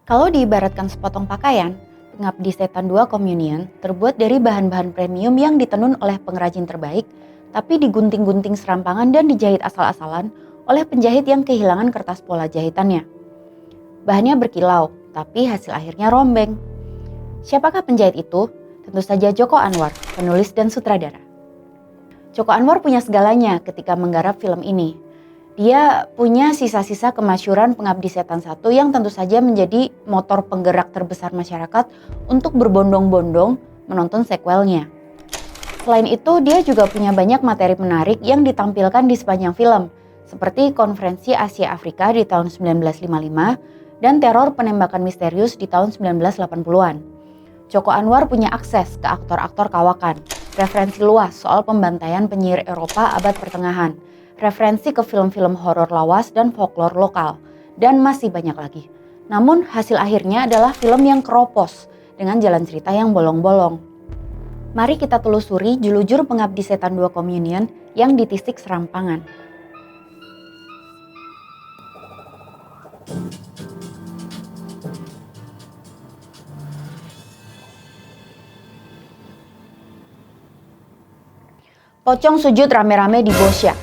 Kalau diibaratkan sepotong pakaian, Pengabdi Setan 2 Communion terbuat dari bahan-bahan premium yang ditenun oleh pengrajin terbaik, tapi digunting-gunting serampangan dan dijahit asal-asalan oleh penjahit yang kehilangan kertas pola jahitannya. Bahannya berkilau, tapi hasil akhirnya rombeng. Siapakah penjahit itu? Tentu saja Joko Anwar, penulis dan sutradara. Joko Anwar punya segalanya ketika menggarap film ini. Dia punya sisa-sisa kemasyhuran Pengabdi Setan 1 yang tentu saja menjadi motor penggerak terbesar masyarakat untuk berbondong-bondong menonton sequelnya. Selain itu, dia juga punya banyak materi menarik yang ditampilkan di sepanjang film, seperti Konferensi Asia Afrika di tahun 1955 dan teror penembakan misterius di tahun 1980-an. Joko Anwar punya akses ke aktor-aktor kawakan, referensi luas soal pembantaian penyihir Eropa abad pertengahan, referensi ke film-film horor lawas dan folklore lokal, dan masih banyak lagi. Namun hasil akhirnya adalah film yang keropos dengan jalan cerita yang bolong-bolong. Mari kita telusuri jelujur Pengabdi Setan 2 Communion yang ditisik serampangan. Pocong sujud rame-rame di Bosya.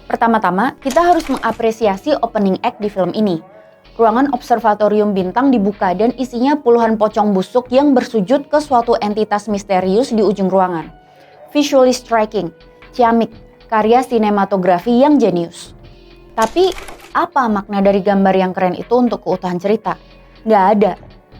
Pertama-tama, kita harus mengapresiasi opening act di film ini. Ruangan observatorium bintang dibuka dan isinya puluhan pocong busuk yang bersujud ke suatu entitas misterius di ujung ruangan. Visually striking, ciamik, karya sinematografi yang jenius. Tapi, apa makna dari gambar yang keren itu untuk keutuhan cerita? Nggak ada.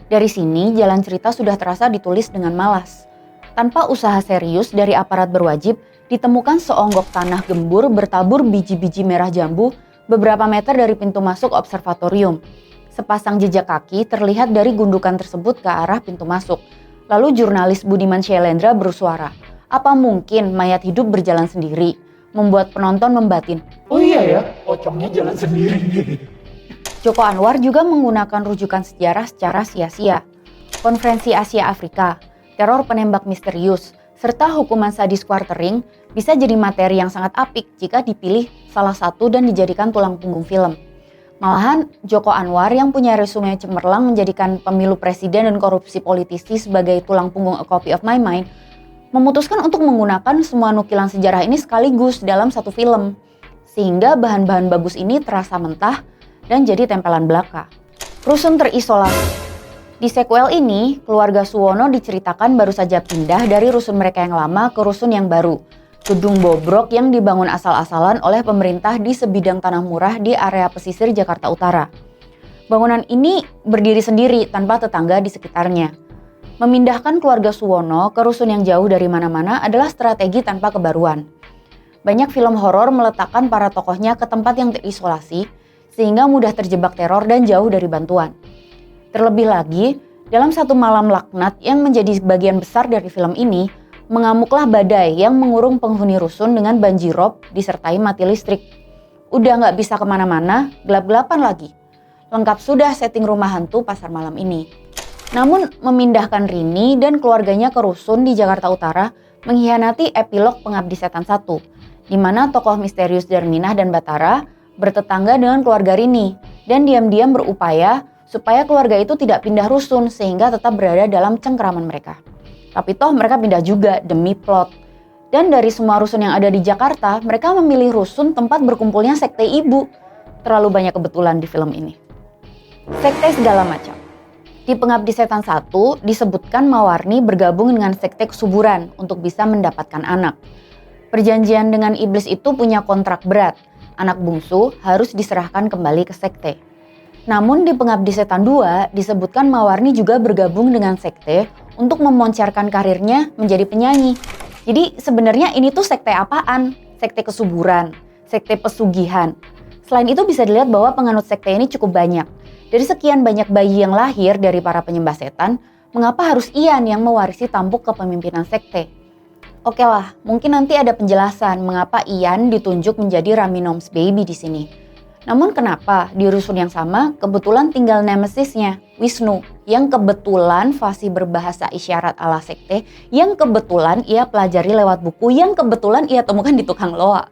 Dari sini, jalan cerita sudah terasa ditulis dengan malas. Tanpa usaha serius dari aparat berwajib, ditemukan seonggok tanah gembur bertabur biji-biji merah jambu beberapa meter dari pintu masuk observatorium. Sepasang jejak kaki terlihat dari gundukan tersebut ke arah pintu masuk. Lalu jurnalis Budiman Syailendra bersuara, "Apa mungkin mayat hidup berjalan sendiri?" Membuat penonton membatin, "Oh iya ya, pocongnya jalan sendiri." Joko Anwar juga menggunakan rujukan sejarah secara sia-sia. Konferensi Asia Afrika, teror penembak misterius, serta hukuman sadis quartering bisa jadi materi yang sangat apik jika dipilih salah satu dan dijadikan tulang punggung film. Malahan, Joko Anwar yang punya resume cemerlang menjadikan pemilu presiden dan korupsi politisi sebagai tulang punggung A Copy of My Mind, memutuskan untuk menggunakan semua nukilan sejarah ini sekaligus dalam satu film. Sehingga bahan-bahan bagus ini terasa mentah dan jadi tempelan belaka. Rusun terisolasi. Di sequel ini, keluarga Suwono diceritakan baru saja pindah dari rusun mereka yang lama ke rusun yang baru. Gedung bobrok yang dibangun asal-asalan oleh pemerintah di sebidang tanah murah di area pesisir Jakarta Utara. Bangunan ini berdiri sendiri tanpa tetangga di sekitarnya. Memindahkan keluarga Suwono ke rusun yang jauh dari mana-mana adalah strategi tanpa kebaruan. Banyak film horor meletakkan para tokohnya ke tempat yang terisolasi, sehingga mudah terjebak teror dan jauh dari bantuan. Terlebih lagi, dalam satu malam laknat yang menjadi bagian besar dari film ini, mengamuklah badai yang mengurung penghuni rusun dengan banjirop disertai mati listrik. Udah nggak bisa kemana-mana, gelap-gelapan lagi. Lengkap sudah setting rumah hantu pasar malam ini. Namun memindahkan Rini dan keluarganya ke rusun di Jakarta Utara mengkhianati epilog Pengabdi Setan 1, di mana tokoh misterius Darminah dan Batara bertetangga dengan keluarga Rini dan diam-diam berupaya supaya keluarga itu tidak pindah rusun sehingga tetap berada dalam cengkeraman mereka. Tapi toh mereka pindah juga demi plot. Dan dari semua rusun yang ada di Jakarta, mereka memilih rusun tempat berkumpulnya sekte ibu. Terlalu banyak kebetulan di film ini. Sekte segala macam. Di Pengabdi Setan 1 disebutkan Mawarni bergabung dengan sekte kesuburan untuk bisa mendapatkan anak. Perjanjian dengan iblis itu punya kontrak berat. Anak bungsu harus diserahkan kembali ke sekte. Namun di Pengabdi Setan 2 disebutkan Mawarni juga bergabung dengan sekte untuk memoncarkan karirnya menjadi penyanyi. Jadi sebenarnya ini tuh sekte apaan? Sekte kesuburan, sekte pesugihan. Selain itu bisa dilihat bahwa penganut sekte ini cukup banyak. Dari sekian banyak bayi yang lahir dari para penyembah setan, mengapa harus Ian yang mewarisi tampuk kepemimpinan sekte? Oke lah, mungkin nanti ada penjelasan mengapa Ian ditunjuk menjadi Raminom's baby di sini. Namun kenapa di rusun yang sama kebetulan tinggal nemesisnya, Wisnu, yang kebetulan fasih berbahasa isyarat ala sekte, yang kebetulan ia pelajari lewat buku, yang kebetulan ia temukan di tukang loa.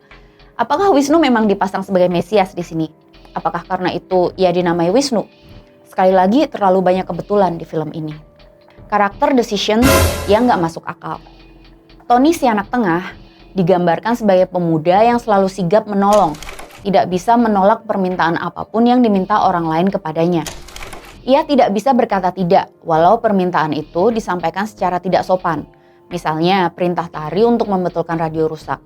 Apakah Wisnu memang dipasang sebagai Mesias di sini? Apakah karena itu ia dinamai Wisnu? Sekali lagi, terlalu banyak kebetulan di film ini. Karakter decision yang nggak masuk akal. Tony, si anak tengah, digambarkan sebagai pemuda yang selalu sigap menolong, tidak bisa menolak permintaan apapun yang diminta orang lain kepadanya. Ia tidak bisa berkata tidak, walau permintaan itu disampaikan secara tidak sopan. Misalnya, perintah Tari untuk membetulkan radio rusak,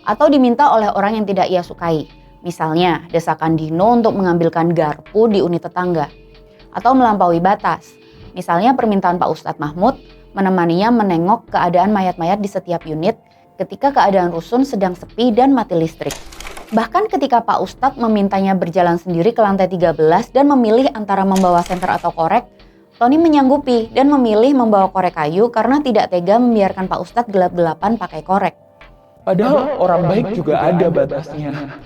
atau diminta oleh orang yang tidak ia sukai. Misalnya, desakan Dino untuk mengambilkan garpu di unit tetangga. Atau melampaui batas. Misalnya permintaan Pak Ustadz Mahmud menemaninya menengok keadaan mayat-mayat di setiap unit ketika keadaan rusun sedang sepi dan mati listrik. Bahkan ketika Pak Ustadz memintanya berjalan sendiri ke lantai 13 dan memilih antara membawa senter atau korek, Tony menyanggupi dan memilih membawa korek kayu karena tidak tega membiarkan Pak Ustadz gelap-gelapan pakai korek. Padahal orang baik juga ada batasnya.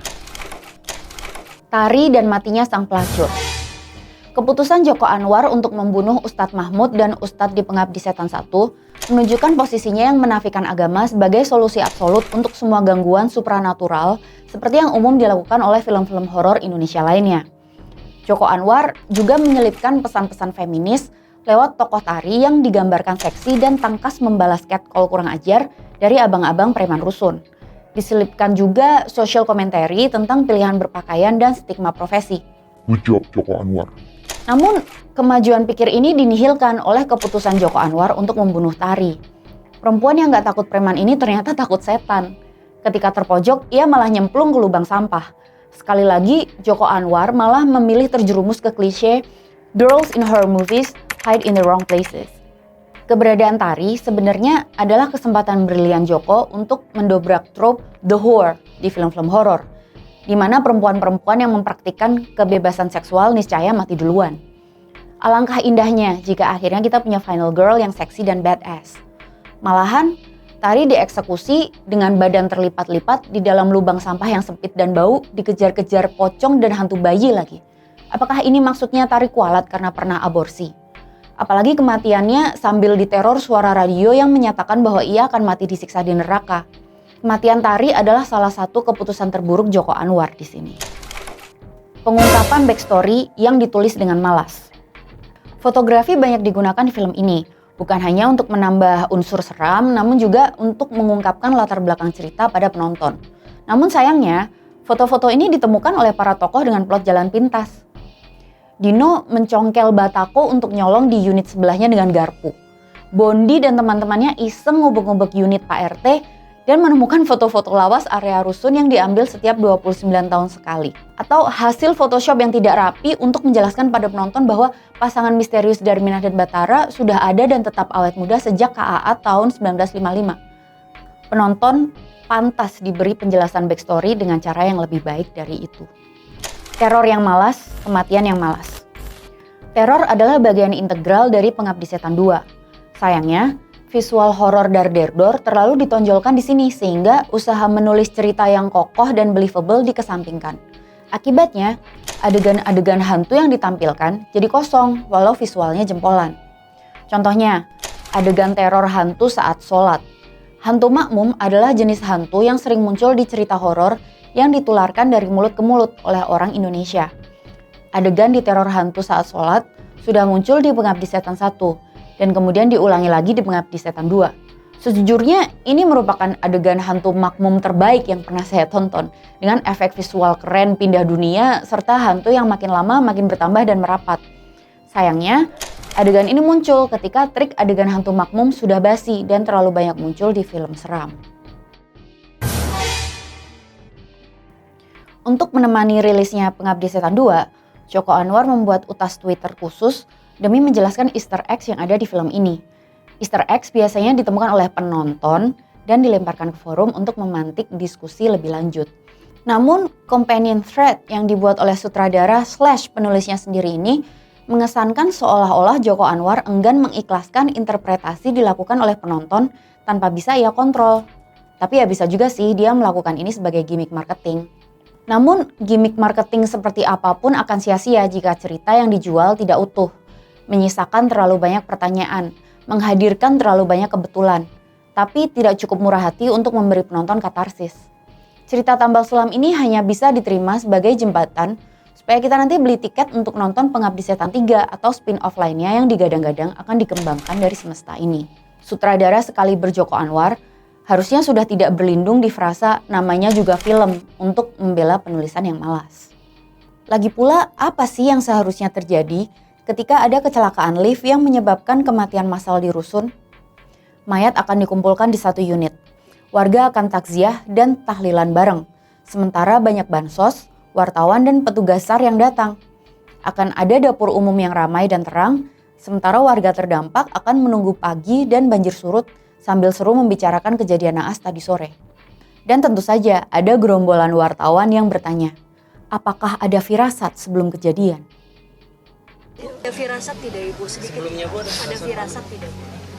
Tari dan matinya sang pelacur. Keputusan Joko Anwar untuk membunuh Ustadz Mahmud dan Ustadz di Pengabdi Setan 1 menunjukkan posisinya yang menafikan agama sebagai solusi absolut untuk semua gangguan supranatural seperti yang umum dilakukan oleh film-film horor Indonesia lainnya. Joko Anwar juga menyelipkan pesan-pesan feminis lewat tokoh Tari yang digambarkan seksi dan tangkas membalas catcall kurang ajar dari abang-abang preman rusun. Diselipkan juga social commentary tentang pilihan berpakaian dan stigma profesi. Good job, Joko Anwar. Namun, kemajuan pikir ini dinihilkan oleh keputusan Joko Anwar untuk membunuh Tari. Perempuan yang gak takut preman ini ternyata takut setan. Ketika terpojok, ia malah nyemplung ke lubang sampah. Sekali lagi, Joko Anwar malah memilih terjerumus ke klise girls in horror movies hide in the wrong places. Keberadaan Tari sebenarnya adalah kesempatan brilian Joko untuk mendobrak trope the whore di film-film horor, di mana perempuan-perempuan yang mempraktikkan kebebasan seksual niscaya mati duluan. Alangkah indahnya jika akhirnya kita punya final girl yang seksi dan badass. Malahan, Tari dieksekusi dengan badan terlipat-lipat di dalam lubang sampah yang sempit dan bau, dikejar-kejar pocong dan hantu bayi lagi. Apakah ini maksudnya Tari kualat karena pernah aborsi? Apalagi kematiannya sambil diteror suara radio yang menyatakan bahwa ia akan mati disiksa di neraka. Kematian Tari adalah salah satu keputusan terburuk Joko Anwar di sini. Pengungkapan backstory yang ditulis dengan malas. Fotografi banyak digunakan di film ini, bukan hanya untuk menambah unsur seram, namun juga untuk mengungkapkan latar belakang cerita pada penonton. Namun sayangnya, foto-foto ini ditemukan oleh para tokoh dengan plot jalan pintas. Dino mencongkel Batako untuk nyolong di unit sebelahnya dengan garpu. Bondi dan teman-temannya iseng ngubek-ngubek unit Pak RT dan menemukan foto-foto lawas area rusun yang diambil setiap 29 tahun sekali. Atau hasil Photoshop yang tidak rapi untuk menjelaskan pada penonton bahwa pasangan misterius Darminah dan Batara sudah ada dan tetap awet muda sejak KAA tahun 1955. Penonton pantas diberi penjelasan backstory dengan cara yang lebih baik dari itu. Teror yang malas, kematian yang malas. Teror adalah bagian integral dari Pengabdi Setan 2. Sayangnya, visual horor dar-der-dor terlalu ditonjolkan di sini sehingga usaha menulis cerita yang kokoh dan believable dikesampingkan. Akibatnya, adegan-adegan hantu yang ditampilkan jadi kosong walau visualnya jempolan. Contohnya, adegan teror hantu saat sholat. Hantu makmum adalah jenis hantu yang sering muncul di cerita horor yang ditularkan dari mulut ke mulut oleh orang Indonesia. Adegan di teror hantu saat sholat sudah muncul di Pengabdi Setan 1 dan kemudian diulangi lagi di Pengabdi Setan 2. Sejujurnya ini merupakan adegan hantu makmum terbaik yang pernah saya tonton dengan efek visual keren pindah dunia serta hantu yang makin lama makin bertambah dan merapat. Sayangnya, adegan ini muncul ketika trik adegan hantu makmum sudah basi dan terlalu banyak muncul di film seram. Untuk menemani rilisnya Pengabdi Setan 2, Joko Anwar membuat utas Twitter khusus demi menjelaskan Easter eggs yang ada di film ini. Easter eggs biasanya ditemukan oleh penonton dan dilemparkan ke forum untuk memantik diskusi lebih lanjut. Namun, companion thread yang dibuat oleh sutradara / penulisnya sendiri ini mengesankan seolah-olah Joko Anwar enggan mengikhlaskan interpretasi dilakukan oleh penonton tanpa bisa ia kontrol. Tapi ya bisa juga sih dia melakukan ini sebagai gimmick marketing. Namun, gimmick marketing seperti apapun akan sia-sia jika cerita yang dijual tidak utuh. Menyisakan terlalu banyak pertanyaan, menghadirkan terlalu banyak kebetulan, tapi tidak cukup murah hati untuk memberi penonton katarsis. Cerita tambal sulam ini hanya bisa diterima sebagai jembatan supaya kita nanti beli tiket untuk nonton Pengabdi Setan 3 atau spin-off lainnya yang digadang-gadang akan dikembangkan dari semesta ini. Sutradara sekaliber Joko Anwar harusnya sudah tidak berlindung di frasa namanya juga film untuk membela penulisan yang malas. Lagi pula, apa sih yang seharusnya terjadi ketika ada kecelakaan lift yang menyebabkan kematian massal di rusun? Mayat akan dikumpulkan di satu unit. Warga akan takziah dan tahlilan bareng. Sementara banyak bansos, wartawan dan petugas SAR yang datang. Akan ada dapur umum yang ramai dan terang, sementara warga terdampak akan menunggu pagi dan banjir surut sambil seru membicarakan kejadian naas tadi sore. Dan tentu saja ada gerombolan wartawan yang bertanya, apakah ada firasat sebelum kejadian? Ada firasat tidak Ibu? Sedikit. Sebelumnya Bu ada firasat tidak Bu?